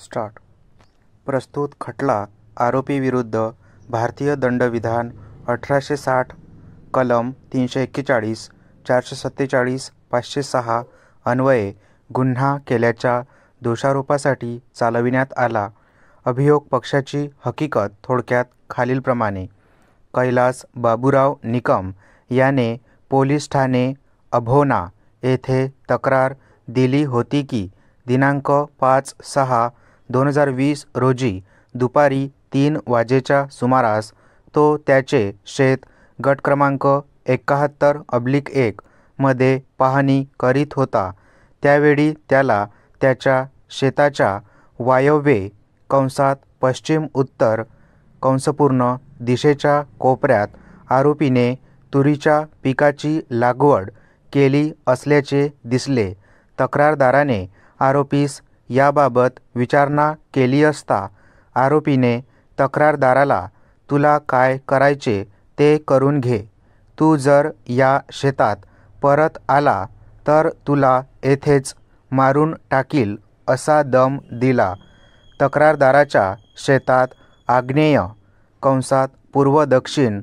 Start. प्रस्तुत खटला आरोपी विरुद्ध भारतीय दंडविधान 1860 कलम 341, 447, 506 अन्वये गुन्हा केल्याच्या दोषारोपासाठी चालविण्यात आला. अभियोग पक्षाची हकीकत थोडक्यात खालीलप्रमाणे. कैलास बाबूराव निकम याने पोलीस ठाणे अभोना येथे तक्रार दिली होती की दिनांक 5/6/2020 रोजी दुपारी 3 वाजेच्या सुमारास तो त्याचे शेत गट क्रमांक 71/1 मध्ये पाहणी करीत होता. त्यावेळी त्याला त्याच्या शेताच्या वायव्ये (पश्चिम उत्तर) दिशेच्या कोपऱ्यात आरोपीने तुरीच्या पिकाची लागवड केली असल्याचे दिसले. तक्रारदाराने आरोपीस याबाबत विचारणा केली असता आरोपीने तक्रारदाराला "तुला काय करायचे ते करून घे. तू जर या शेतात परत आला तर तुला येथेच मारून टाकील" असा दम दिला. तक्रारदाराच्या शेतात आग्नेय (पूर्व दक्षिण)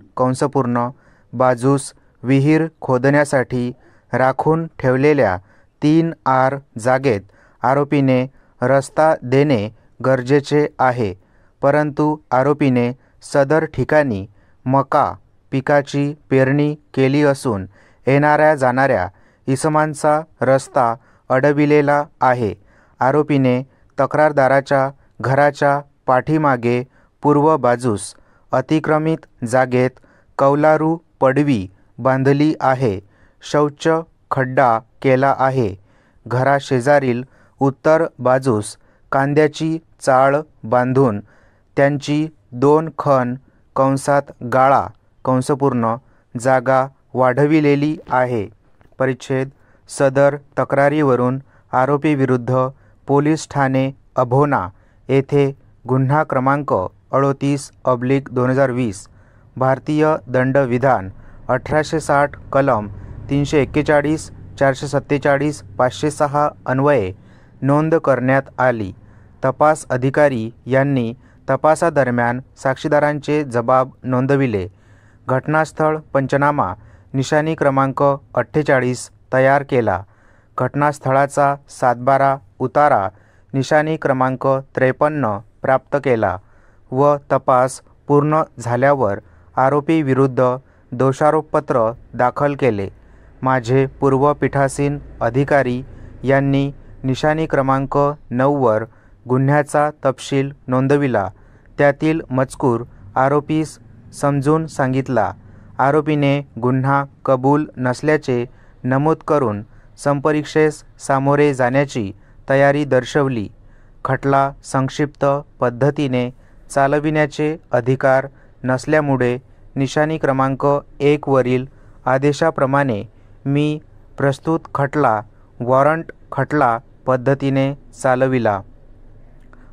बाजूस विहीर खोदण्यासाठी राखून ठेवलेल्या 3 आर जागेत आरोपीने रस्ता देणे गरजेचे आहे. परंतु आरोपीने सदर ठिकाणी मका पिकाची पेरणी केली असून येणाऱ्या जाणाऱ्या इसमांचा रस्ता अडविलेला आहे. आरोपीने तक्रारदाराच्या घराच्या पाठीमागे पूर्व बाजूस अतिक्रमित जागेत कौलारू पडवी बांधली आहे. शौच खड्डा केला आहे. घराशेजारील उत्तर बाजूस कांद्याची चाळ बांधून त्यांची 2 खण (गाळा) जागा वाढविलेली आहे. परिच्छेद. सदर तक्रारीवरून आरोपी विरुद्ध पोलीस ठाणे अभोना येथे गुन्हा क्रमांक 38/2020 भारतीय दंडविधान 1860 कलम 341, 447, 506 अन्वये नोंद करण्यात आली. तपास अधिकारी यांनी तपासादरम्यान साक्षीदारांचे जबाब नोंदविले. घटनास्थळ पंचनामा निशाणी क्रमांक 48 तयार केला. घटनास्थळाचा 7/12 उतारा निशाणी क्रमांक 53 प्राप्त केला व तपास पूर्ण झाल्यावर आरोपी विरुद्ध दोषारोपपत्र दाखल केले. माझे पूर्व पीठासीन अधिकारी यांनी निशाणी क्रमांक 9 वर गुन्ह्याचा तपशील नोंदविला. त्यातील मजकूर आरोपीस समजून सांगितला. आरोपीने गुन्हा कबूल नसल्याचे नमूद करून संपरीक्षेस सामोरे जाण्याची तयारी दर्शवली. खटला संक्षिप्त पद्धतीने चालविण्याचे अधिकार नसल्यामुळे निशाणी क्रमांक 1 वरील आदेशाप्रमाणे मी प्रस्तुत खटला वॉरंट खटला पद्धतीने चालविला.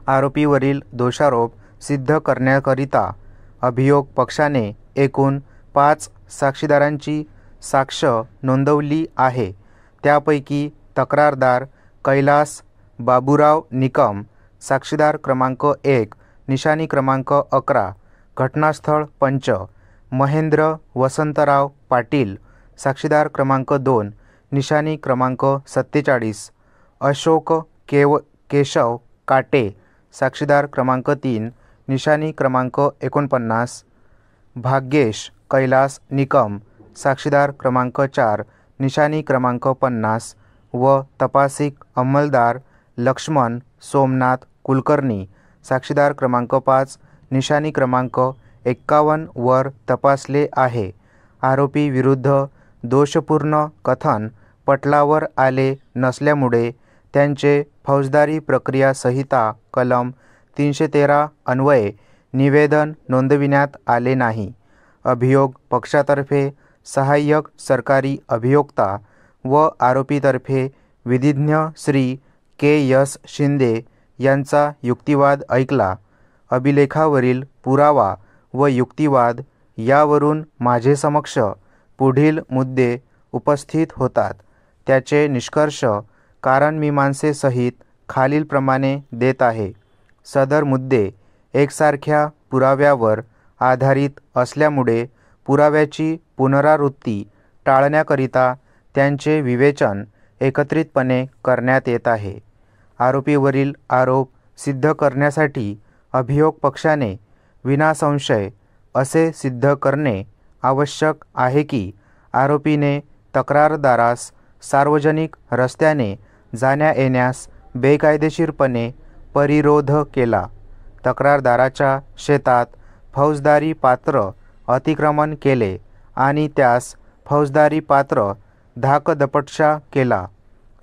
आरोपीवरील दोषारोप सिद्ध करण्याकरिता अभियोग पक्षाने एकूण 5 साक्षीदारांची साक्ष नोंदवली आहे. त्यापैकी तक्रारदार कैलास बाबूराव निकम साक्षीदार क्रमांक 1 निशाणी क्रमांक 11 घटनास्थळ पंच. महेंद्र वसंतराव पाटील साक्षीदार क्रमांक 2 निशाणी क्रमांक 47. अशोक केशव काटे साक्षीदार क्रमांक 3 निशाणी क्रमांक 49. भाग्येश कैलास निकम साक्षीदार क्रमांक 4 निशाणी क्रमांक 50 व तपासिक अंमलदार लक्ष्मण सोमनाथ कुलकर्णी साक्षीदार क्रमांक 5 निशाणी क्रमांक 51 वर तपासले आहे. आरोपी विरुद्ध दोषपूर्ण कथन पटलावर आले नसल्यामुळे त्यांचे फौजदारी प्रक्रिया संहिता कलम 313 अन्वये निवेदन नोंदविण्यात आले नाही. अभियोग पक्षातर्फे सहाय्यक सरकारी अभियोक्ता व आरोपीतर्फे विधिज्ञ श्री के.एस. शिंदे यांचा युक्तिवाद ऐकला. अभिलेखावरील पुरावा व युक्तिवाद यावरून माझे समक्ष पुढील मुद्दे उपस्थित होतात. त्याचे निष्कर्ष कारणमीमांसेसहित खालीलप्रमाणे देत आहे. सदर मुद्दे एकसारख्या पुराव्यावर आधारित असल्यामुळे पुराव्याची पुनरावृत्ती टाळण्याकरिता त्यांचे विवेचन एकत्रितपणे करण्यात येत आहे. आरोपीवरील आरोप सिद्ध करण्यासाठी अभियोग पक्षाने विनासंशय असे सिद्ध करणे आवश्यक आहे की आरोपीने तक्रारदारास सार्वजनिक रस्त्याने जाण्या-येण्यास बेकायदेशीरपणे परिरोध केला, तक्रारदाराच्या शेतात फौजदारी पात्र अतिक्रमण केले आणि त्यास फौजदारी पात्र धाकदपटशा केला.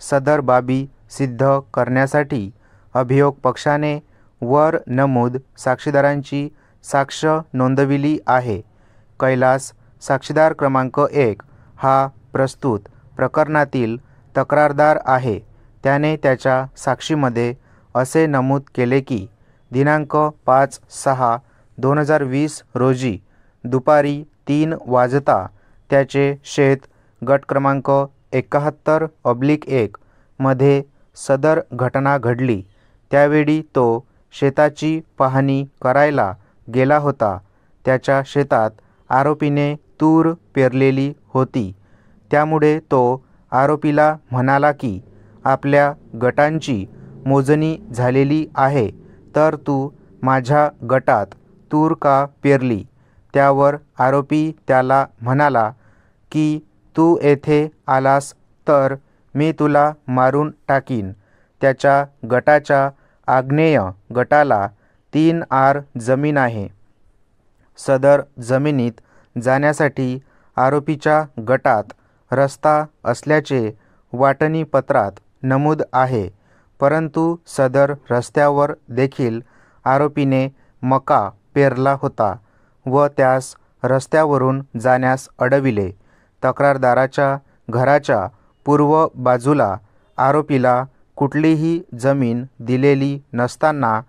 सदर बाबी सिद्ध करण्यासाठी अभियोग पक्षाने वर नमूद साक्षीदारांची साक्ष नोंदविली आहे. कैलास साक्षीदार क्रमांक 1 हा प्रस्तुत प्रकरणातील तक्रारदार आहे. त्याने त्याच्या साक्षीमध्ये असे नमूद केले की दिनांक 5/6/2020 रोजी दुपारी 3 वाजता त्याचे शेत गट क्रमांक 71/1 मध्ये सदर घटना घडली. त्यावेळी तो शेताची पाहणी करायला गेला होता. त्याच्या शेतात आरोपीने तूर पेरलेली होती. त्यामुळे तो आरोपीला म्हणाला की आपल्या गटांची मोजणी झालेली आहे, तर तू माझ्या गटात तूर का पेरली? त्यावर आरोपी त्याला म्हणाला की तू येथे आलास तर मी तुला मारून टाकीन. त्याच्या गटाच्या आग्नेय गटाला 3 आर जमीन आहे. सदर जमिनीत जाण्यासाठी आरोपीच्या गटात रस्ता असल्याचे वाटणी पत्रात नमूद आहे, परंतु सदर रस्त्यावर देखील आरोपीने मका पेरला होता व त्यास रस्त्यावरून जाण्यास अडविले. तक्रारदाराच्या घराच्या पूर्व बाजूला आरोपीला कुठलीही जमीन दिलेली नसताना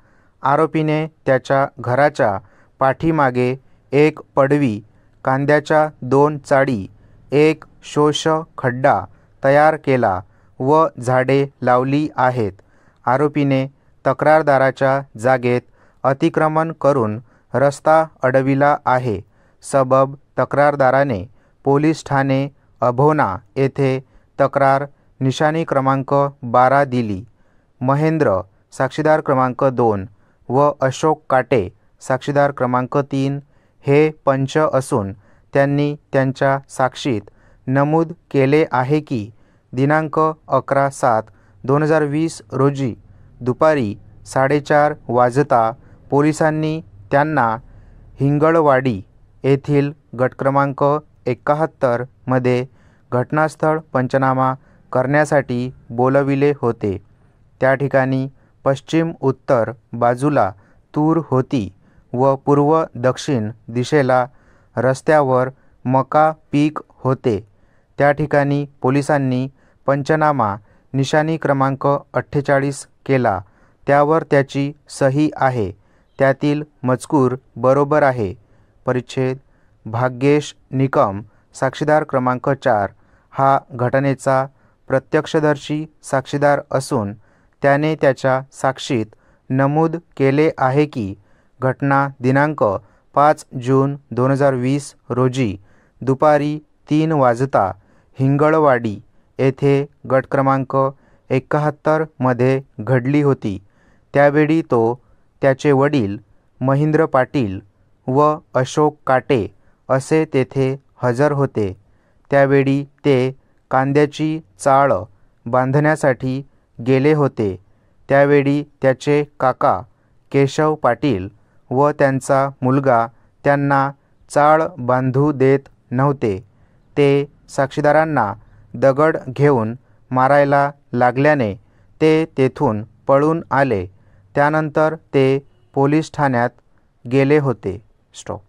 आरोपीने त्याच्या घराच्या पाठीमागे एक पडवी, कांद्याच्या 2 चाळी, एक शोष खड्डा तयार केला व झाडे लावली आहेत. आरोपीने तक्रारदाराच्या जागेत अतिक्रमण करून रस्ता अडविला आहे. सबब तक्रारदाराने पोलीस ठाणे अभोना येथे तक्रार निशाणी क्रमांक 12 दिली. महेंद्र साक्षीदार क्रमांक 2 व अशोक काटे साक्षीदार क्रमांक 3 हे पंच असून त्यांनी त्यांच्या साक्षीत नमूद केले आहे की दिनांक 11/7/2020 रोजी दुपारी 4:30 वाजता पोलिसांनी त्यांना हिंगळवाडी येथील गट क्रमांक 71 मध्ये घटनास्थळ पंचनामा करण्यासाठी बोलविले होते. त्या ठिकाणी पश्चिम उत्तर बाजूला तूर होती व पूर्व दक्षिण दिशेला रस्त्यावर मका पीक होते. त्या ठिकाणी पोलिसांनी पंचनामा निशाणी क्रमांक 48 केला. त्यावर त्याची सही आहे. त्यातील मजकूर बरोबर आहे. परिच्छेद भाग्येश निकम साक्षीदार क्रमांक 4 हा घटनेचा प्रत्यक्षदर्शी साक्षीदार असून त्याने त्याच्या साक्षीत नमूद केले आहे की घटना दिनांक 5 जून 2020 रोजी दुपारी 3 वाजता हिंगळवाडी येथे गट क्रमांक 71 मध्ये घडली होती. त्यावेळी तो, त्याचे वडील महेंद्र पाटील व अशोक काटे असे तेथे हजर होते. त्यावेळी ते कांद्याची चाळ बांधण्यासाठी गेले होते. त्यावेळी त्याचे काका केशव पाटील व त्यांचा मुलगा त्यांना चाळ बांधू देत नव्हते. ते साक्षीदारांना दगड घेऊन मारायला लागल्याने ते तेथून पळून आले. त्यानंतर ते पोलीस ठाण्यात गेले होते. स्टॉप.